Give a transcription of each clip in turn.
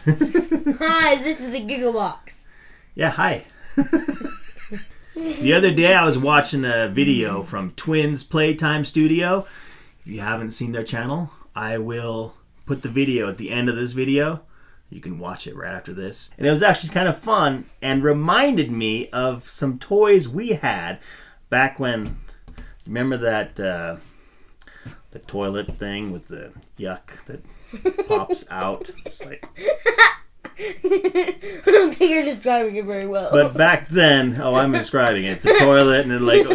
Hi, this is the Giggle box. Yeah, hi. The other day I was watching a video from Twins Playtime Studio. If you haven't seen their channel, I will put the video at the end of this video. You can watch it right after this. And it was actually kind of fun and reminded me of some toys we had back when, remember that the toilet thing with the yuck that pops out? It's like... I don't think you're describing it very well. But back then, I'm describing it. It's a toilet and it's like,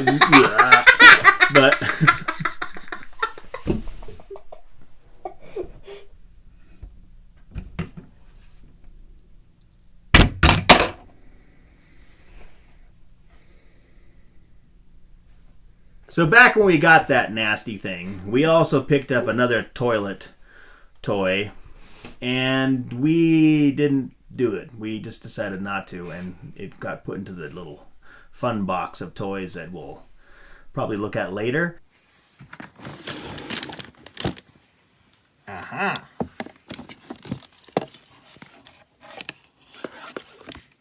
but so back when we got that nasty thing, we also picked up another toilet toy. And we didn't do it. We just decided not to, and it got put into the little fun box of toys that we'll probably look at later. Aha!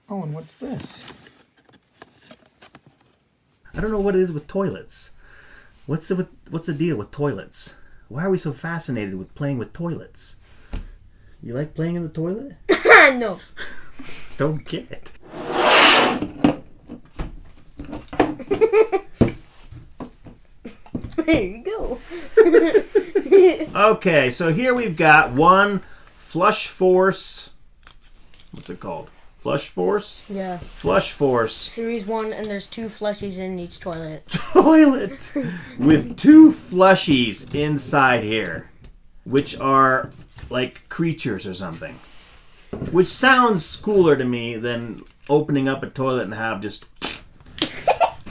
Oh, and what's this? I don't know what it is with toilets. What's the deal with toilets? Why are we so fascinated with playing with toilets? You like playing in the toilet? No. Don't get it. There you go. Okay, so here we've got one Flush Force. What's it called? Flush Force? Yeah. Flush Force. Series 1, and there's 2 flushies in each toilet. Toilet! With 2 flushies inside here, which are like creatures or something. Which sounds cooler to me than opening up a toilet and have just...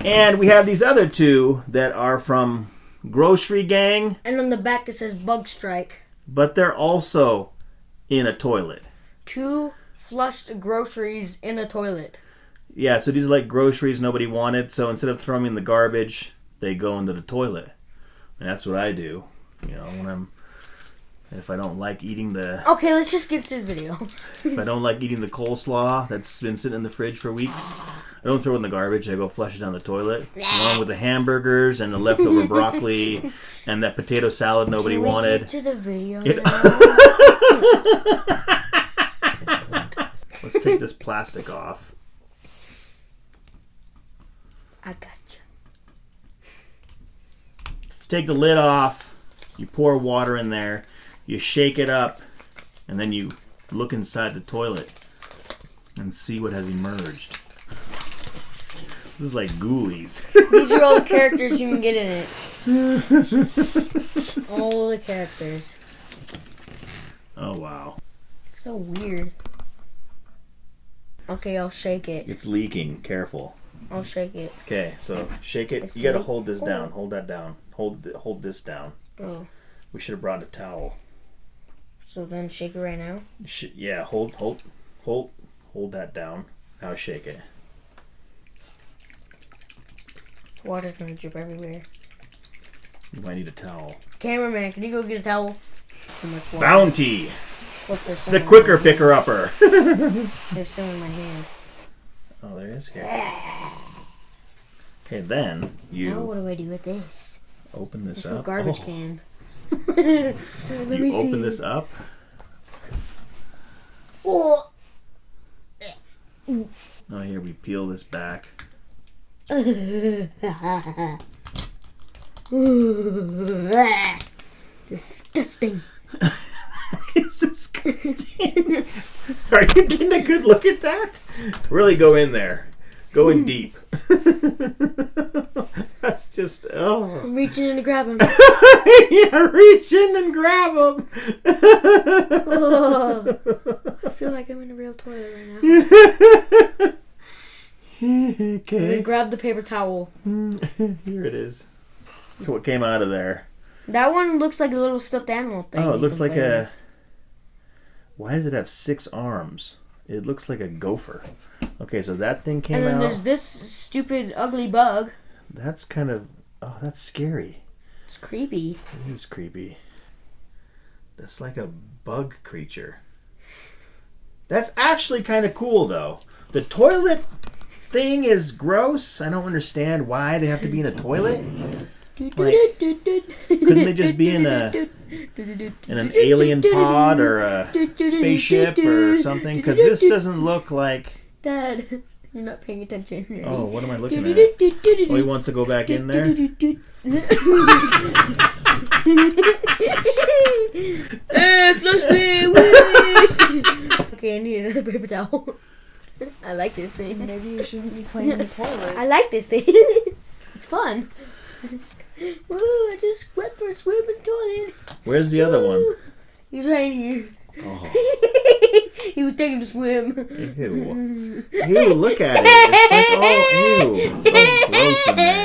And we have these other 2 that are from Grossery Gang. And on the back it says Bug Strike. But they're also in a toilet. 2 flushed groceries in a toilet. Yeah, so these are like groceries nobody wanted. So instead of throwing them in the garbage, they go into the toilet. And that's what I do. You know, if I don't like eating the... Okay, let's just skip this video. If I don't like eating the coleslaw that's been sitting in the fridge for weeks, I don't throw it in the garbage. I go flush it down the toilet. Along with the hamburgers and the leftover broccoli and that potato salad nobody wanted. Get to the video now? Let's take this plastic off. I gotcha. Take the lid off. You pour water in there. You shake it up, and then you look inside the toilet and see what has emerged. This is like Ghoulies. These are all the characters you can get in it. All the characters. Oh, wow. So weird. Okay, I'll shake it. It's leaking. Careful. I'll shake it. Okay, so shake it. You gotta hold this down. Hold that down. Hold this down. Oh. We should have brought a towel. So then shake it right now? Yeah, hold that down. Now shake it. Water's gonna drip everywhere. You might need a towel. Cameraman, can you go get a towel? Too much water. Bounty! Plus, there's some The in quicker my picker-upper. hand. There's some in my hand. Oh, there is here. Okay, then Now you what do I do with this? open this It's a up. garbage Oh. can. You Let me open see. this up. Oh. Oh, here we peel this back. Disgusting. It's disgusting. Are you getting a good look at that? Really go in there. Go in deep. That's just, oh. I'm reaching in to grab him. Yeah, reach in and grab him. Oh. I feel like I'm in a real toilet right now. Okay. Grab the paper towel. Here it is. That's what came out of there. That one looks like a little stuffed animal thing. Oh, it looks like a... Why does it have 6 arms? It looks like a gopher. Okay, so that thing came out. And then there's this stupid, ugly bug. That's kind of... Oh, that's scary. It's creepy. It is creepy. That's like a bug creature. That's actually kind of cool, though. The toilet thing is gross. I don't understand why they have to be in a toilet. Like, couldn't they just be in an alien pod or a spaceship or something? Because this doesn't look like... Dad, you're not paying attention. Oh, what am I looking at? Oh, he wants to go back in there? Flush me! Okay, I need another paper towel. I like this thing. Maybe you shouldn't be playing in the toilet. I like this thing. It's fun. Woo, I just went for a swim in the toilet. Where's the other one? He's right here. Oh. He was taking a swim. Ew. Ew, look at it. It's like, oh, ew. It's so gross in there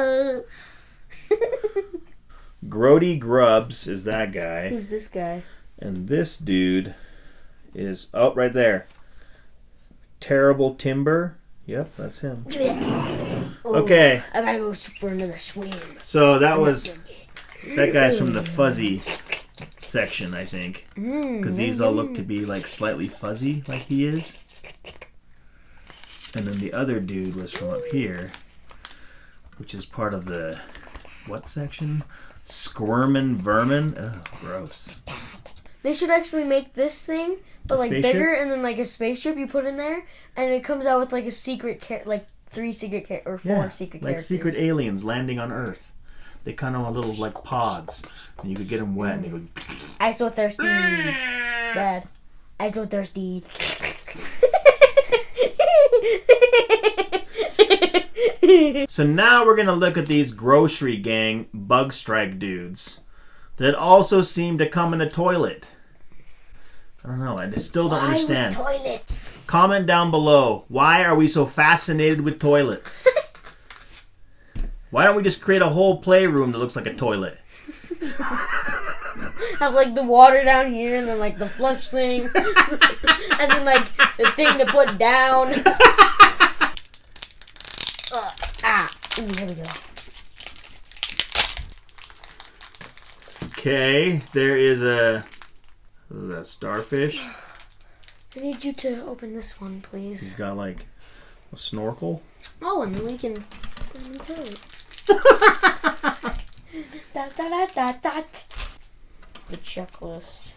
now. Grody Grubbs is that guy. Who's this guy? And this dude is, oh, right there. Terrible Timber. Yep, that's him. Okay. I gotta go for another swim. So that was, that guy's from the fuzzy section, I think. Because these all look to be like slightly fuzzy, like he is. And then the other dude was from up here, which is part of the, what section? Squirmin' Vermin. Oh, gross. They should actually make this thing, but like bigger, and then like a spaceship you put in there, and it comes out with like a secret, like 3 secret or 4 secret like characters. secret aliens landing on Earth. They kind of want little like pods, and you could get them wet, and they go. I so thirsty, Dad. I so thirsty. So now we're gonna look at these Grossery Gang Bug Strike dudes that also seem to come in a toilet. I don't know. I just still don't understand. Why with toilets? Comment down below. Why are we so fascinated with toilets? Why don't we just create a whole playroom that looks like a toilet? Have like the water down here, and then like the flush thing, and then like the thing to put down. Ooh, here we go. Okay, there is a, what is that, starfish? I need you to open this one, please. He's got like a snorkel. Oh, and then we can put him in the toilet. Dot, dot, dot, dot, dot. The checklist.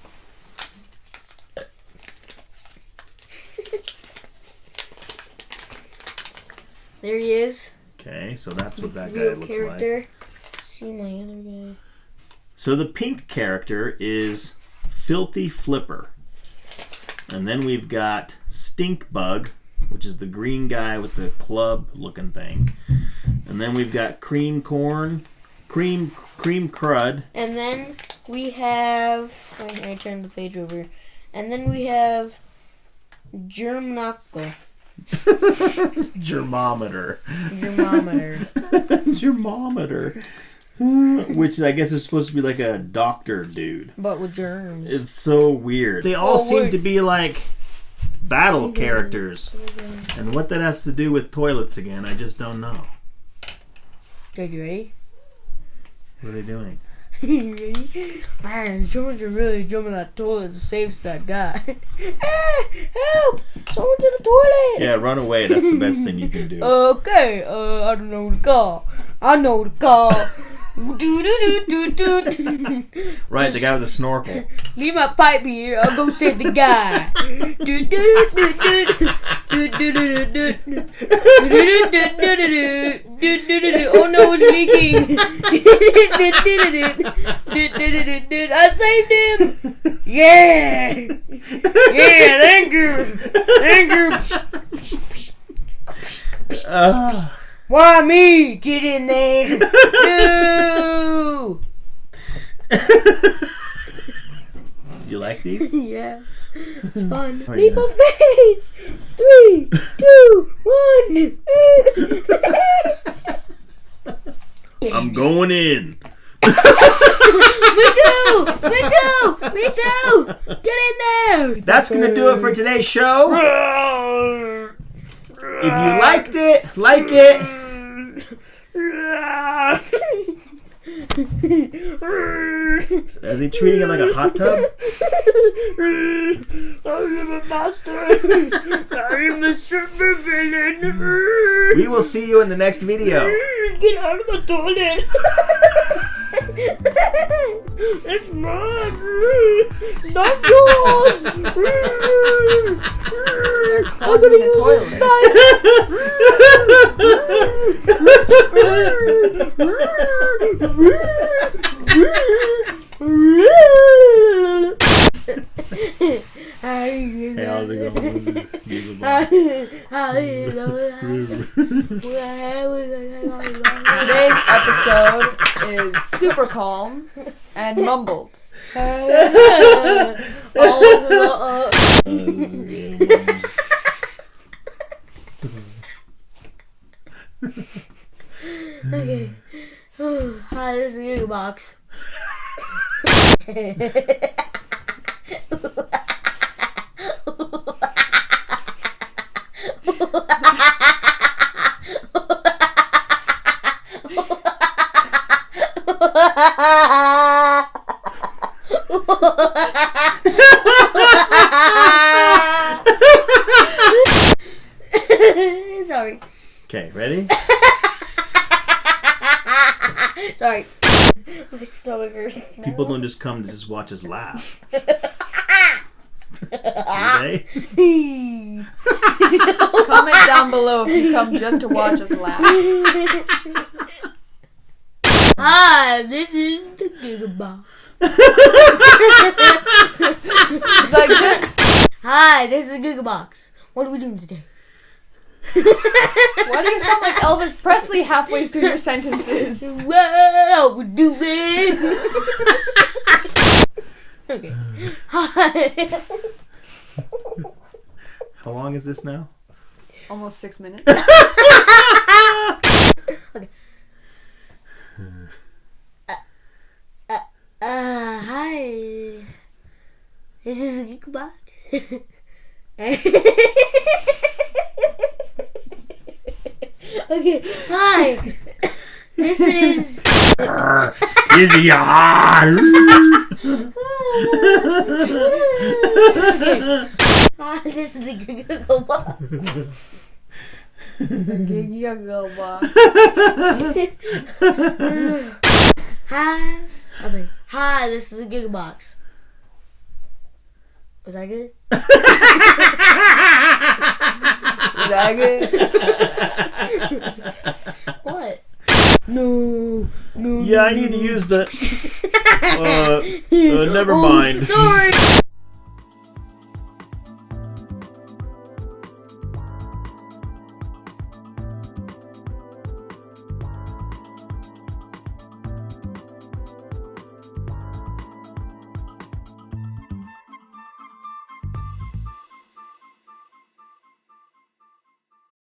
There he is. Okay, so that's what that guy Real looks character. like. See my other guy. So the pink character is Filthy Flipper. And then we've got Stink Bug, which is the green guy with the club looking thing. And then we've got Cream Crud. And then we have, I turned the page over. And then we have Germnocker. Germometer. Germometer. Which I guess is supposed to be like a doctor dude. But with germs. It's so weird. They all seem to be like battle characters. And what that has to do with toilets again, I just don't know. Okay, you ready? What are they doing? You ready? Man, someone should really jump in that toilet to save that guy. Help! Someone to the toilet! Yeah, run away. That's the best thing you can do. Okay, I don't know the call. I know the call. Right, the guy with the snorkel. Leave my pipe here. I'll go save the guy. Oh no, it's leaking. I saved him. Yeah. Yeah, thank you. Thank you. Why me? Get in there. No. Do you like these? Yeah. It's fun. Oh, Leave yeah. my face. 3, 2, 1. I'm going in. Me too. Get in there. That's going to do it for today's show. If you liked it, like it. Are they treating it like a hot tub? I'm a master. I'm a super villain. We will see you in the next video. Get out of the toilet. It's mine. Not yours. I'm gonna use this Hey, how's it going? This is Giggle Today's episode is super calm and mumbled. Okay. Hi, this is Giggle Box. Sorry. Okay, ready? Sorry. My stomach hurts now. People don't just come to just watch us laugh. Do they? Comment down below if you come just to watch us laugh. Hi, this is the Giggle Box. Like this. Hi, this is the Giggle Box. What are we doing today? Why do you sound like Elvis Presley halfway through your sentences? Well, we're doing. Okay. Hi. How long is this now? Almost 6 minutes. Okay. Hi. This is the Giggle Box. Okay. Hi. This is. Izzy, Okay. Hi, this is the Giggle Box. Giggle box. Hi. Okay. Hi, this is the Giggle Box. Was that good? Is that good? What? No. Yeah, I need to use the. Never mind. Sorry.